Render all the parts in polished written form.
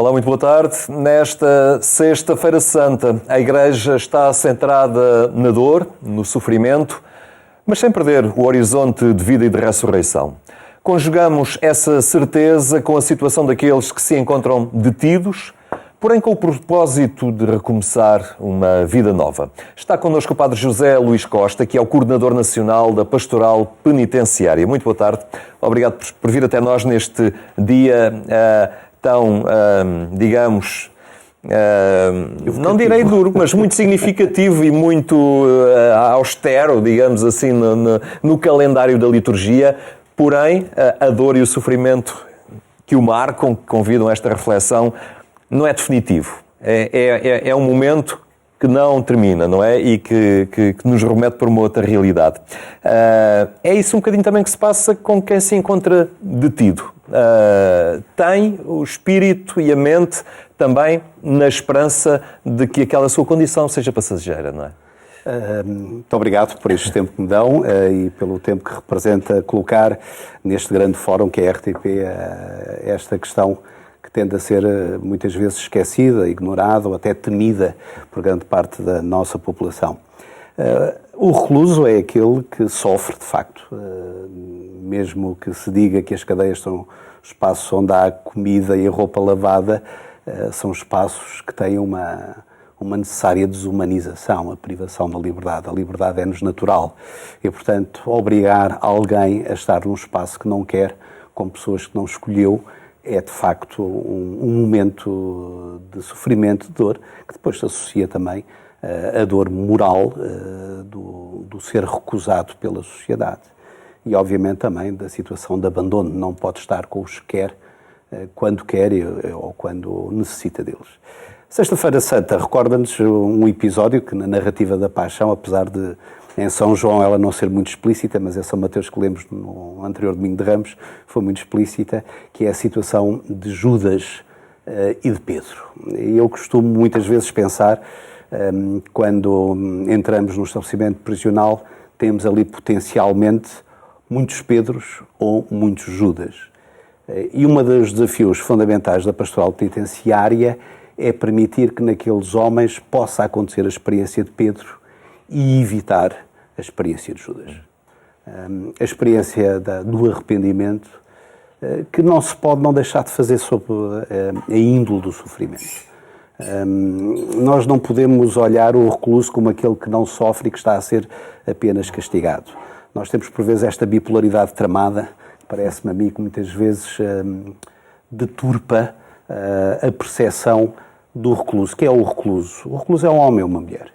Olá, muito boa tarde. Nesta Sexta-feira Santa, a Igreja está centrada na dor, no sofrimento, mas sem perder o horizonte de vida e de ressurreição. Conjugamos essa certeza com a situação daqueles que se encontram detidos, porém com o propósito de recomeçar uma vida nova. Está connosco o Padre José Luís Costa, que é o Coordenador Nacional da Pastoral Penitenciária. Muito boa tarde. Obrigado por vir até nós neste dia tão, digamos, não direi duro, mas muito significativo e muito austero, digamos assim, no calendário da liturgia. Porém, a dor e o sofrimento que o marcam, que convidam a esta reflexão, não é definitivo. É um momento que não termina, não é? E que nos remete para uma outra realidade. É isso um bocadinho também que se passa com quem se encontra detido. Tem o espírito e a mente também na esperança de que aquela sua condição seja passageira, não é? Muito obrigado por este tempo que me dão e pelo tempo que representa colocar neste grande fórum que é a RTP esta questão que tende a ser muitas vezes esquecida, ignorada ou até temida por grande parte da nossa população. O recluso é aquele que sofre, de facto, mesmo que se diga que as cadeias são espaços onde há comida e roupa lavada, são espaços que têm uma necessária desumanização, a privação da liberdade. A liberdade é-nos natural e, portanto, obrigar alguém a estar num espaço que não quer, com pessoas que não escolheu, é de facto um momento de sofrimento, de dor, que depois se associa também à dor moral do ser recusado pela sociedade. E obviamente também da situação de abandono, não pode estar com os que quer, quando quer ou quando necessita deles. Sexta-feira Santa recorda-nos um episódio que na narrativa da Paixão, apesar de em São João ela não ser muito explícita, mas é São Mateus que lemos no anterior Domingo de Ramos, foi muito explícita, que é a situação de Judas e de Pedro. E eu costumo muitas vezes pensar, quando entramos num estabelecimento prisional, temos ali potencialmente muitos Pedros ou muitos Judas. E um dos desafios fundamentais da pastoral penitenciária é permitir que naqueles homens possa acontecer a experiência de Pedro e evitar a experiência de Judas. A experiência do arrependimento, que não se pode não deixar de fazer sob a índole do sofrimento. Nós não podemos olhar o recluso como aquele que não sofre e que está a ser apenas castigado. Nós temos por vezes esta bipolaridade tramada, parece-me a mim que muitas vezes deturpa a percepção do recluso. Que é o recluso? O recluso é um homem ou uma mulher.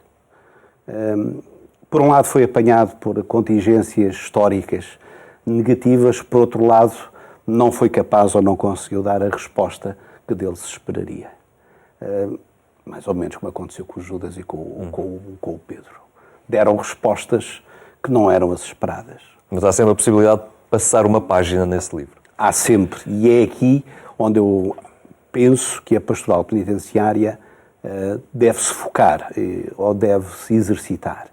Por um lado foi apanhado por contingências históricas negativas, por outro lado não foi capaz ou não conseguiu dar a resposta que dele se esperaria. Mais ou menos como aconteceu com o Judas e com o Pedro. Deram respostas que não eram as esperadas. Mas há sempre a possibilidade de passar uma página nesse livro. Há sempre, e é aqui onde eu penso que a pastoral penitenciária deve-se focar ou deve-se exercitar,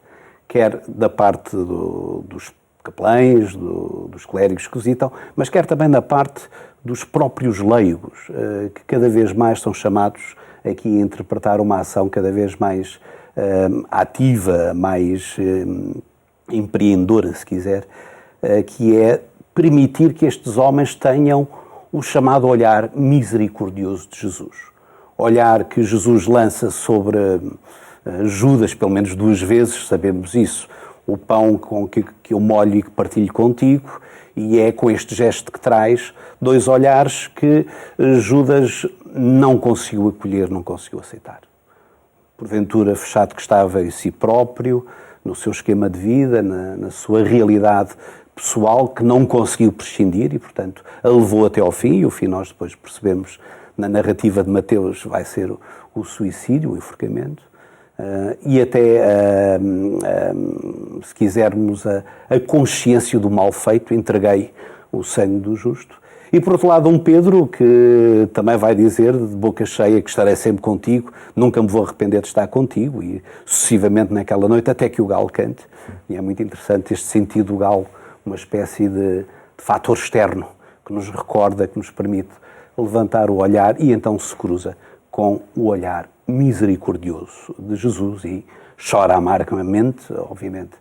quer da parte dos capelães, dos clérigos que visitam, mas quer também da parte dos próprios leigos, que cada vez mais são chamados aqui a interpretar uma ação cada vez mais ativa, mais empreendedora, se quiser, que é permitir que estes homens tenham o chamado olhar misericordioso de Jesus. Olhar que Jesus lança sobre Judas, pelo menos 2 vezes, sabemos isso, o pão com que eu molho e que partilho contigo, e é com este gesto que traz 2 olhares que Judas não conseguiu acolher, não conseguiu aceitar. Porventura fechado que estava em si próprio, no seu esquema de vida, na sua realidade pessoal, que não conseguiu prescindir e, portanto, a levou até ao fim, e o fim nós depois percebemos na narrativa de Mateus vai ser o suicídio, o enforcamento, e até, se quisermos, a consciência do mal feito, entreguei o sangue do justo. E por outro lado, um Pedro que também vai dizer de boca cheia que estarei sempre contigo, nunca me vou arrepender de estar contigo, e sucessivamente naquela noite até que o galo cante. E é muito interessante este sentido do galo, uma espécie de fator externo que nos recorda, que nos permite levantar o olhar e então se cruza com o olhar misericordioso de Jesus e chora amargamente. Obviamente,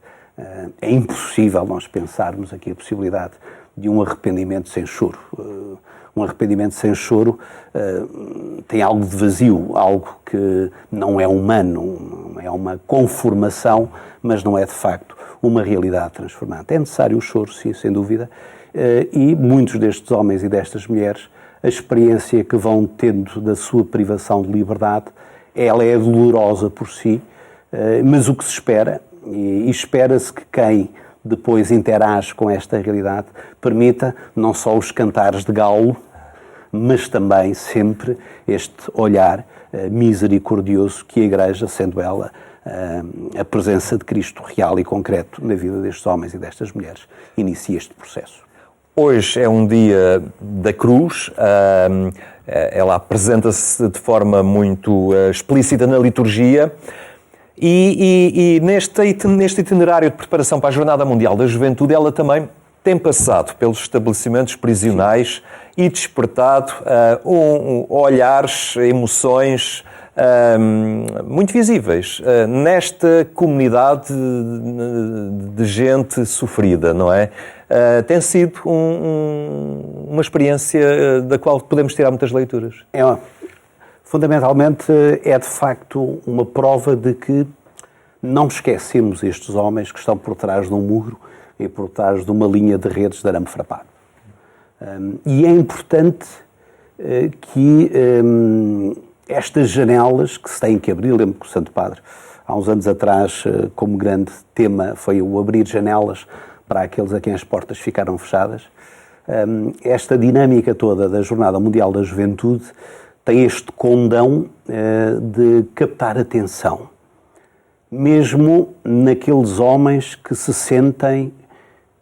é impossível nós pensarmos aqui a possibilidade de um arrependimento sem choro. Um arrependimento sem choro tem algo de vazio, algo que não é humano, é uma conformação, mas não é de facto uma realidade transformante. É necessário o choro, sim, sem dúvida, e muitos destes homens e destas mulheres, a experiência que vão tendo da sua privação de liberdade, ela é dolorosa por si, mas o que se espera, e espera-se que quem depois interage com esta realidade, permita não só os cantares de galo, mas também sempre este olhar misericordioso que a Igreja, sendo ela a presença de Cristo real e concreto na vida destes homens e destas mulheres, inicia este processo. Hoje é um dia da cruz, ela apresenta-se de forma muito explícita na liturgia. E neste itinerário de preparação para a Jornada Mundial da Juventude, ela também tem passado pelos estabelecimentos prisionais e despertado olhares, emoções muito visíveis nesta comunidade de gente sofrida, não é? Tem sido uma experiência da qual podemos tirar muitas leituras. Fundamentalmente é de facto uma prova de que não esquecemos estes homens que estão por trás de um muro e por trás de uma linha de redes de arame farpado. E é importante que estas janelas que se têm que abrir, lembro que o Santo Padre, há uns anos atrás, como grande tema, foi o abrir janelas para aqueles a quem as portas ficaram fechadas. Esta dinâmica toda da Jornada Mundial da Juventude tem este condão de captar atenção, mesmo naqueles homens que se sentem,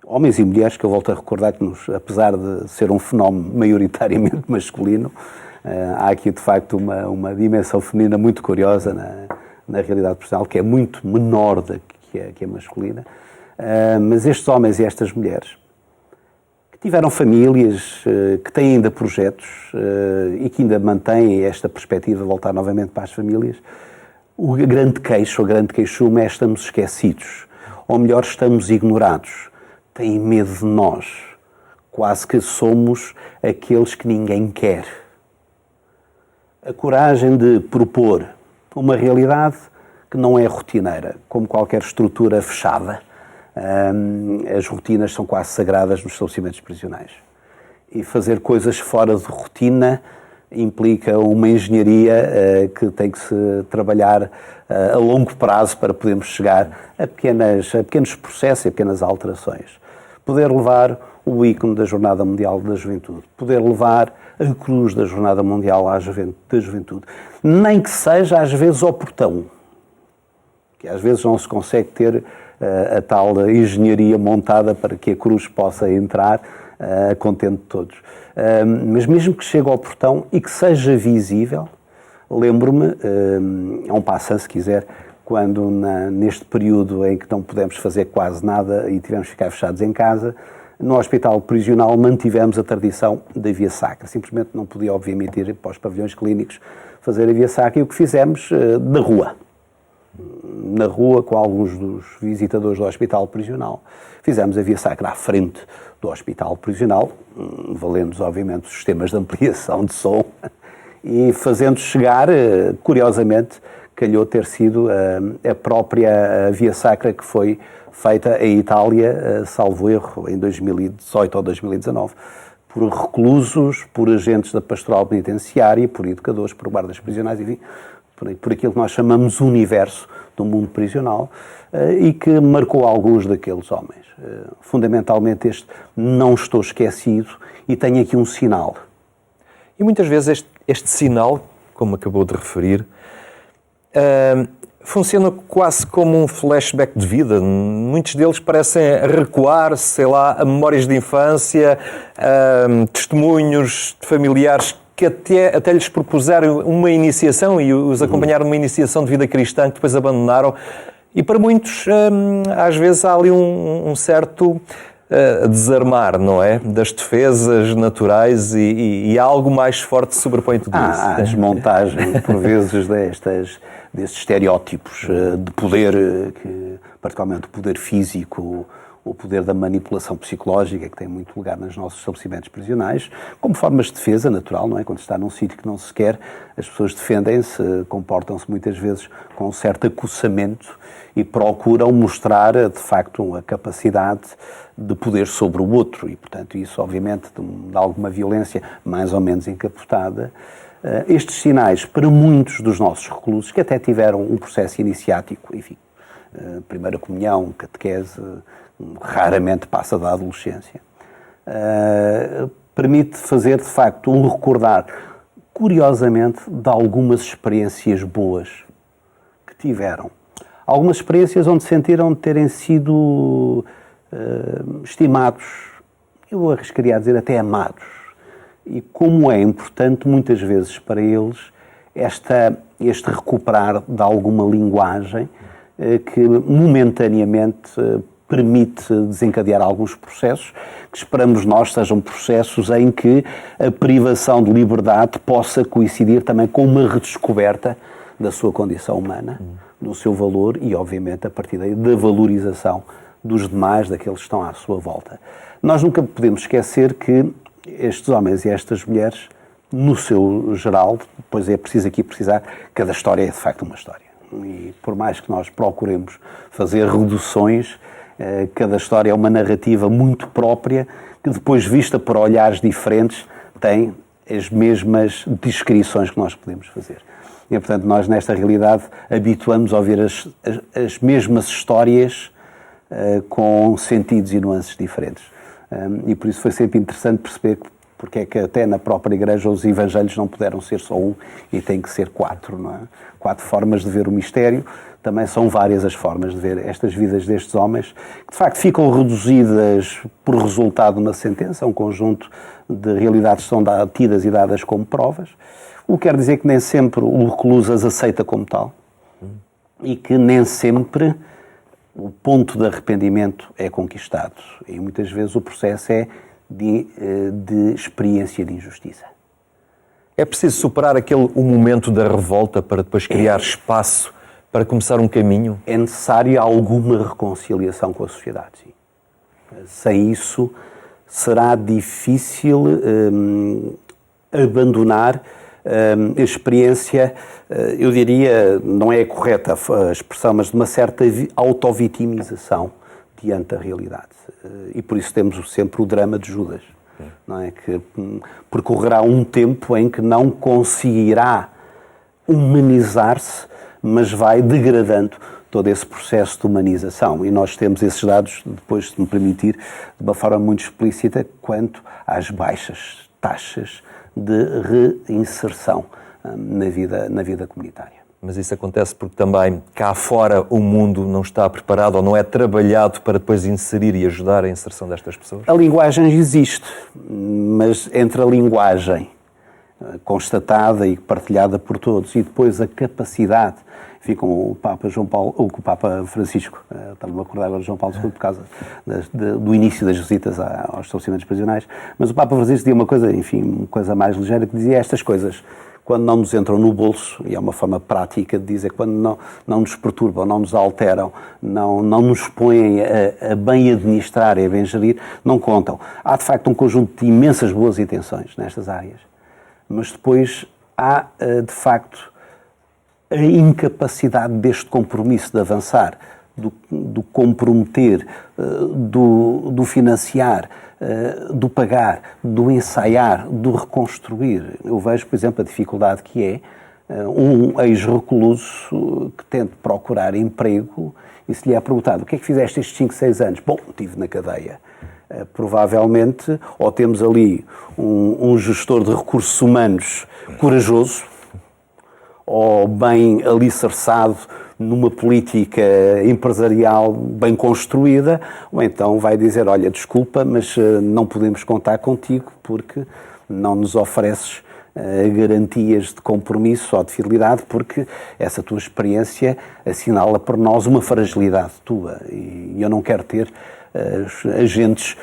homens e mulheres, que eu volto a recordar que, apesar de ser um fenómeno maioritariamente masculino, há aqui de facto uma dimensão feminina muito curiosa na realidade profissional, que é muito menor da que a masculina, mas estes homens e estas mulheres tiveram famílias, que têm ainda projetos e que ainda mantêm esta perspectiva de voltar novamente para as famílias. O grande queixo, o grande queixume é estamos esquecidos, ou melhor, estamos ignorados. Têm medo de nós, quase que somos aqueles que ninguém quer. A coragem de propor uma realidade que não é rotineira, como qualquer estrutura fechada. As rotinas são quase sagradas nos estabelecimentos prisionais. E fazer coisas fora de rotina implica uma engenharia que tem que se trabalhar a longo prazo para podermos chegar a pequenos processos e a pequenas alterações. Poder levar o ícone da Jornada Mundial da Juventude, poder levar a cruz da Jornada Mundial da Juventude, nem que seja às vezes ao portão, que às vezes não se consegue ter a tal engenharia montada para que a cruz possa entrar contente de todos. Mas mesmo que chegue ao portão e que seja visível, lembro-me, é um passant, se quiser, quando neste período em que não pudemos fazer quase nada e tivemos que ficar fechados em casa, no hospital prisional mantivemos a tradição da Via Sacra. Simplesmente não podia, obviamente, ir para os pavilhões clínicos fazer a Via Sacra, e o que fizemos na rua, com alguns dos visitadores do hospital prisional, fizemos a Via Sacra à frente do hospital prisional, valendo-nos, obviamente, os sistemas de ampliação de som, e fazendo chegar, curiosamente, calhou ter sido a própria Via Sacra que foi feita em Itália, salvo erro, em 2018 ou 2019, por reclusos, por agentes da pastoral penitenciária, por educadores, por guardas prisionais, enfim, por aquilo que nós chamamos universo do mundo prisional, e que marcou alguns daqueles homens. Fundamentalmente este não estou esquecido, e tenho aqui um sinal. E muitas vezes este sinal, como acabou de referir, funciona quase como um flashback de vida. Muitos deles parecem recuar, sei lá, a memórias de infância, testemunhos de familiares que até lhes propuseram uma iniciação e os acompanharam numa iniciação de vida cristã que depois abandonaram. E para muitos, às vezes, há ali um certo a desarmar, não é? Das defesas naturais e algo mais forte sobrepõe tudo isso. Há desmontagem, por vezes, desses estereótipos de poder, particularmente o poder físico, o poder da manipulação psicológica, que tem muito lugar nos nossos estabelecimentos prisionais, como formas de defesa natural, não é? Quando se está num sítio que não se quer, as pessoas defendem-se, comportam-se muitas vezes com um certo acossamento e procuram mostrar, de facto, a capacidade de poder sobre o outro e, portanto, isso, obviamente, de alguma violência mais ou menos encapotada. Estes sinais, para muitos dos nossos reclusos, que até tiveram um processo iniciático, enfim, primeira comunhão, catequese, raramente passa da adolescência, permite fazer, de facto, um recordar, curiosamente, de algumas experiências boas que tiveram. Algumas experiências onde sentiram terem sido estimados, eu arriscaria a dizer até amados. E como é importante, muitas vezes, para eles, este recuperar de alguma linguagem que, momentaneamente, permite desencadear alguns processos que esperamos nós sejam processos em que a privação de liberdade possa coincidir também com uma redescoberta da sua condição humana, do seu valor e, obviamente, a partir daí, da valorização dos demais, daqueles que estão à sua volta. Nós nunca podemos esquecer que estes homens e estas mulheres, no seu geral, pois é preciso aqui precisar, cada história é de facto uma história. E por mais que nós procuremos fazer reduções, cada história é uma narrativa muito própria, que depois, vista por olhares diferentes, tem as mesmas descrições que nós podemos fazer. E, portanto, nós, nesta realidade, habituamos a ouvir as mesmas histórias com sentidos e nuances diferentes. E por isso foi sempre interessante perceber porque é que até na própria Igreja os evangelhos não puderam ser só um e tem que ser 4, não é? 4 formas de ver o mistério. Também são várias as formas de ver estas vidas destes homens, que de facto ficam reduzidas por resultado na sentença, um conjunto de realidades que são tidas e dadas como provas, o que quer dizer que nem sempre o recluso as aceita como tal e que nem sempre o ponto de arrependimento é conquistado. E muitas vezes o processo é de experiência de injustiça. É preciso superar o momento da revolta para depois criar espaço para começar um caminho? É necessária alguma reconciliação com a sociedade, sim. Sem isso, será difícil abandonar a experiência, eu diria, não é correta a expressão, mas de uma certa autovitimização diante da realidade. E por isso temos sempre o drama de Judas, não é? Que percorrerá um tempo em que não conseguirá humanizar-se, mas vai degradando todo esse processo de humanização. E nós temos esses dados, depois, se me permitir, de uma forma muito explícita, quanto às baixas taxas de reinserção na vida comunitária. Mas isso acontece porque também cá fora o mundo não está preparado ou não é trabalhado para depois inserir e ajudar a inserção destas pessoas? A linguagem existe, mas entre a linguagem constatada e partilhada por todos e depois a capacidade, enfim, como o Papa Francisco, estava-me a acordar agora de João Paulo II por causa do início das visitas aos estabelecimentos prisionais, mas o Papa Francisco dizia uma coisa, enfim, uma coisa mais ligeira, que dizia estas coisas: quando não nos entram no bolso, e é uma forma prática de dizer, quando não nos perturbam, não nos alteram, não nos põem a bem administrar e a bem gerir, não contam. Há, de facto, um conjunto de imensas boas intenções nestas áreas, mas depois há, de facto, a incapacidade deste compromisso de avançar, do comprometer, do financiar, do pagar, do ensaiar, do reconstruir. Eu vejo, por exemplo, a dificuldade que é um ex-recluso que tente procurar emprego e se lhe é perguntado: o que é que fizeste estes 5, 6 anos? Bom, estive na cadeia. Provavelmente, ou temos ali um gestor de recursos humanos corajoso, ou bem alicerçado numa política empresarial bem construída, ou então vai dizer: olha, desculpa, mas não podemos contar contigo porque não nos ofereces garantias de compromisso ou de fidelidade, porque essa tua experiência assinala para nós uma fragilidade tua e eu não quero ter agentes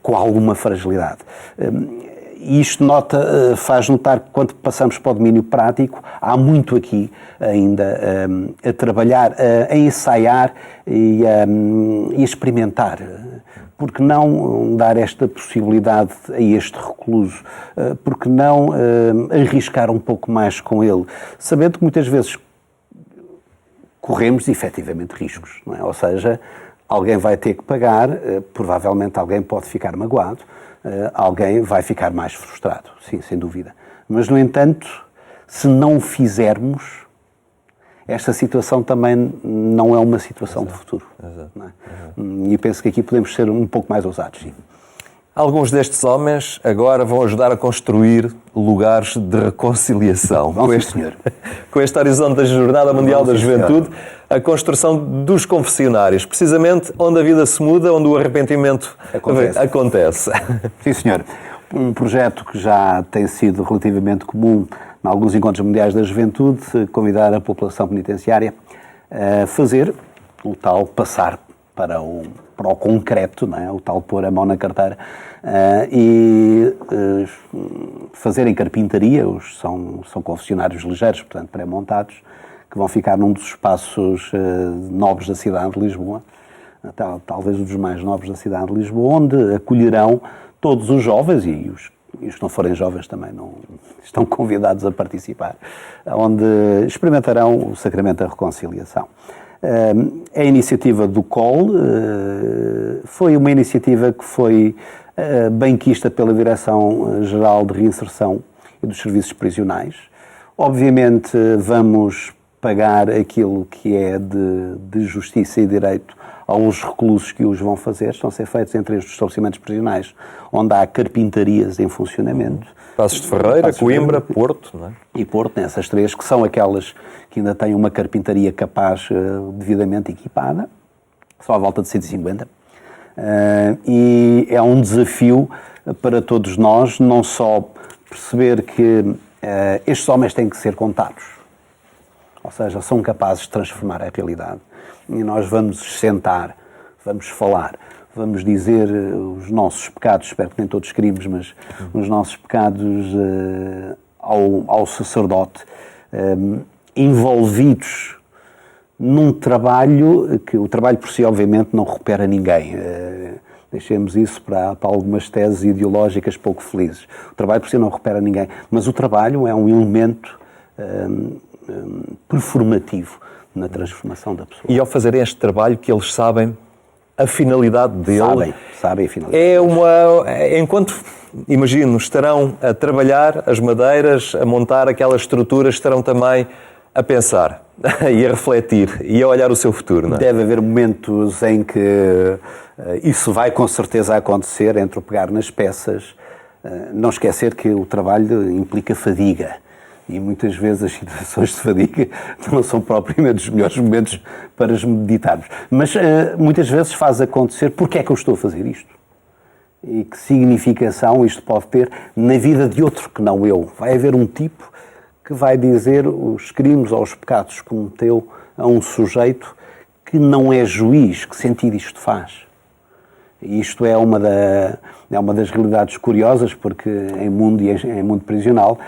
com alguma fragilidade. E isto faz notar que quando passamos para o domínio prático, há muito aqui ainda a trabalhar, a ensaiar e a experimentar. Porque não dar esta possibilidade a este recluso? Porque não arriscar um pouco mais com ele? Sabendo que muitas vezes corremos efetivamente riscos, não é? Ou seja, alguém vai ter que pagar, provavelmente alguém pode ficar magoado, alguém vai ficar mais frustrado, sim, sem dúvida. Mas, no entanto, se não o fizermos, esta situação também não é uma situação de futuro. Não é? E eu penso que aqui podemos ser um pouco mais ousados, sim. Alguns destes homens agora vão ajudar a construir lugares de reconciliação. Com este horizonte da Jornada Mundial da Juventude, a construção dos confessionários, precisamente onde a vida se muda, onde o arrependimento acontece. Sim, senhor. Um projeto que já tem sido relativamente comum em alguns encontros mundiais da juventude, convidar a população penitenciária a fazer o tal passar para o concreto, não é? O tal pôr a mão na carteira e fazerem carpintaria. São confessionários ligeiros, portanto pré-montados, que vão ficar num dos espaços nobres da cidade de Lisboa, talvez um dos mais nobres da cidade de Lisboa, onde acolherão todos os jovens e os que não forem jovens também não estão convidados a participar, onde experimentarão o sacramento da reconciliação. A iniciativa do COL foi uma iniciativa que foi benquista pela Direção-Geral de Reinserção e dos Serviços Prisionais. Obviamente vamos pagar aquilo que é de justiça e direito aos reclusos que os vão fazer. Estão a ser feitos em 3 dos estabelecimentos prisionais, onde há carpintarias em funcionamento. Passos de Ferreira, Coimbra, Porto, não é? E Porto, nessas 3, que são aquelas que ainda têm uma carpintaria capaz, devidamente equipada, só à volta de 150. E é um desafio para todos nós, não só perceber que estes homens têm que ser contados, ou seja, são capazes de transformar a realidade. E nós vamos sentar, vamos falar, vamos dizer os nossos pecados, espero que nem todos crimes, mas os nossos pecados ao sacerdote, envolvidos num trabalho que o trabalho por si obviamente não recupera ninguém. Deixemos isso para algumas teses ideológicas pouco felizes. O trabalho por si não recupera ninguém, mas o trabalho é um elemento performativo na transformação da pessoa. E ao fazerem este trabalho que eles sabem a finalidade dele. Sabem a finalidade. Enquanto, imagino, estarão a trabalhar as madeiras, a montar aquelas estruturas, estarão também a pensar e a refletir e a olhar o seu futuro, não é? Deve haver momentos em que isso vai com certeza acontecer, entre o pegar nas peças, não esquecer que o trabalho implica fadiga. E muitas vezes as situações de fadiga não são propriamente os melhores momentos para as meditarmos. Mas muitas vezes faz acontecer porque é que eu estou a fazer isto. E que significação isto pode ter na vida de outro que não eu. Vai haver um tipo que vai dizer os crimes ou os pecados que cometeu a um sujeito que não é juiz. Que sentido isto faz? E isto é uma das realidades curiosas, porque em mundo prisional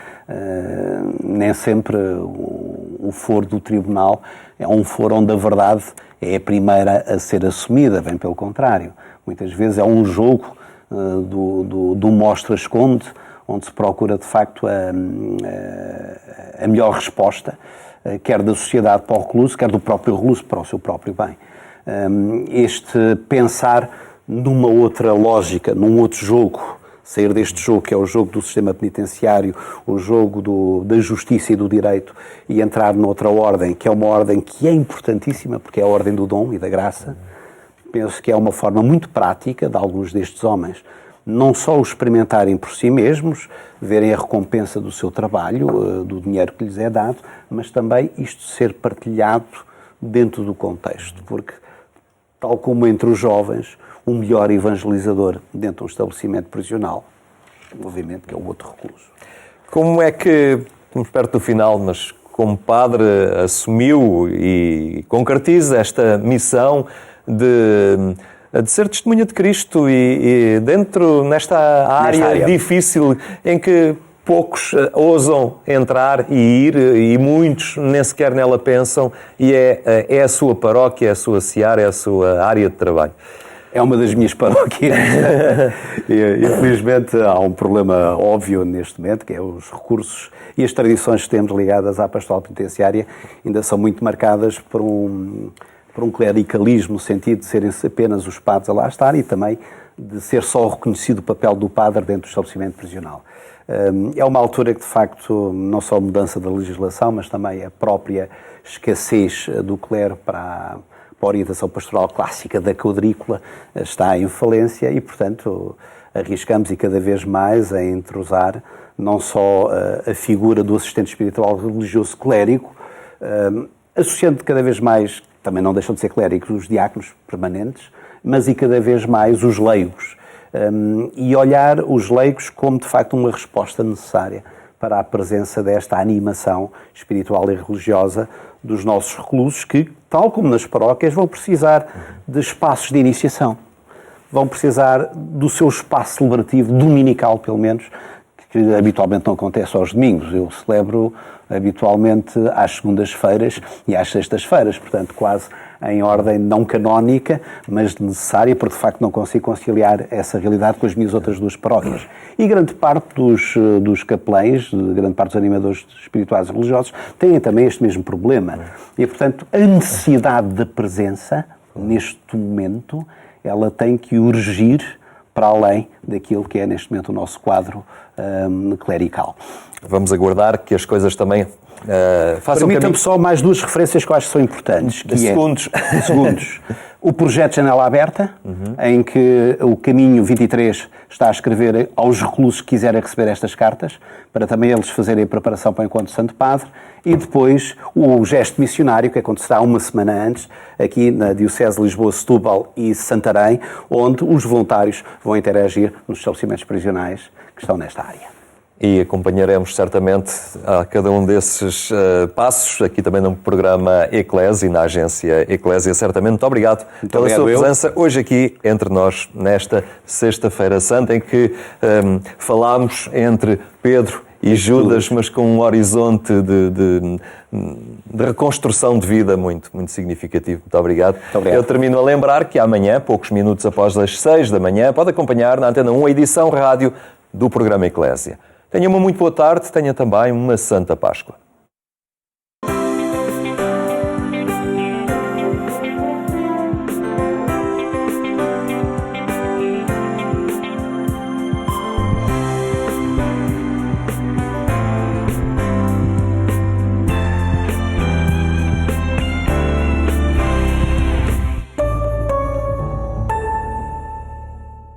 nem sempre o foro do tribunal é um foro onde a verdade é a primeira a ser assumida, bem pelo contrário. Muitas vezes é um jogo do mostra-esconde, onde se procura de facto a melhor resposta, quer da sociedade para o recluso, quer do próprio recluso para o seu próprio bem. Este pensar numa outra lógica, num outro jogo, sair deste jogo que é o jogo do sistema penitenciário, o jogo da justiça e do direito, e entrar noutra ordem, que é uma ordem que é importantíssima, porque é a ordem do dom e da graça. Penso que é uma forma muito prática de alguns destes homens não só o experimentarem por si mesmos, verem a recompensa do seu trabalho, do dinheiro que lhes é dado, mas também isto ser partilhado dentro do contexto, porque, tal como entre os jovens, o melhor evangelizador dentro de um estabelecimento prisional, obviamente, que é o outro recluso. Como é que, estamos perto do final, mas como padre assumiu e concretiza esta missão de de ser testemunha de Cristo e dentro, nesta área difícil em que poucos ousam entrar e ir e muitos nem sequer nela pensam, e é a sua paróquia, é a sua seara, é a sua área de trabalho. É uma das minhas paróquias. Infelizmente há um problema óbvio neste momento, que é os recursos e as tradições que temos ligadas à pastoral penitenciária ainda são muito marcadas por um clericalismo, no sentido de serem apenas os padres a lá estar e também de ser só reconhecido o papel do padre dentro do estabelecimento prisional. É uma altura que, de facto, não só a mudança da legislação, mas também a própria escassez do clero para a orientação pastoral clássica da quadrícula está em falência e, portanto, arriscamos e cada vez mais a entrosar não só a figura do assistente espiritual religioso clérigo, associando cada vez mais, também não deixam de ser clérigos, os diáconos permanentes, mas e cada vez mais os leigos. E olhar os leigos como, de facto, uma resposta necessária para a presença desta animação espiritual e religiosa dos nossos reclusos que, tal como nas paróquias, vão precisar de espaços de iniciação. Vão precisar do seu espaço celebrativo, dominical pelo menos, que habitualmente não acontece aos domingos. Eu celebro habitualmente às segundas-feiras e às sextas-feiras, portanto quase em ordem não canónica, mas necessária, porque de facto não consigo conciliar essa realidade com as minhas outras duas paróquias. E grande parte dos capelães, grande parte dos animadores espirituais e religiosos, têm também este mesmo problema. E, portanto, a necessidade da presença, neste momento, ela tem que urgir para além daquilo que é, neste momento, o nosso quadro clerical. Vamos aguardar que as coisas também façam Permitam-me só mais duas referências que eu acho que são importantes. Segundos. Segundos. O projeto Janela Aberta, em que o Caminho 23 está a escrever aos reclusos que quiserem receber estas cartas, para também eles fazerem a preparação para o Encontro Santo Padre, e depois o gesto missionário, que acontecerá uma semana antes, aqui na Diocese de Lisboa, Setúbal e Santarém, onde os voluntários vão interagir nos estabelecimentos prisionais que estão nesta área. E acompanharemos certamente a cada um desses passos, aqui também no programa Eclésia e na agência Eclésia, certamente. Muito obrigado pela sua presença hoje aqui entre nós, nesta Sexta-feira Santa, em que falámos entre Pedro e Judas, mas com um horizonte de reconstrução de vida muito, muito significativo. Muito obrigado. Eu termino a lembrar que amanhã, poucos minutos após as 6 da manhã, pode acompanhar na Antena 1 a edição rádio do programa Eclésia. Tenha uma muito boa tarde, tenha também uma Santa Páscoa.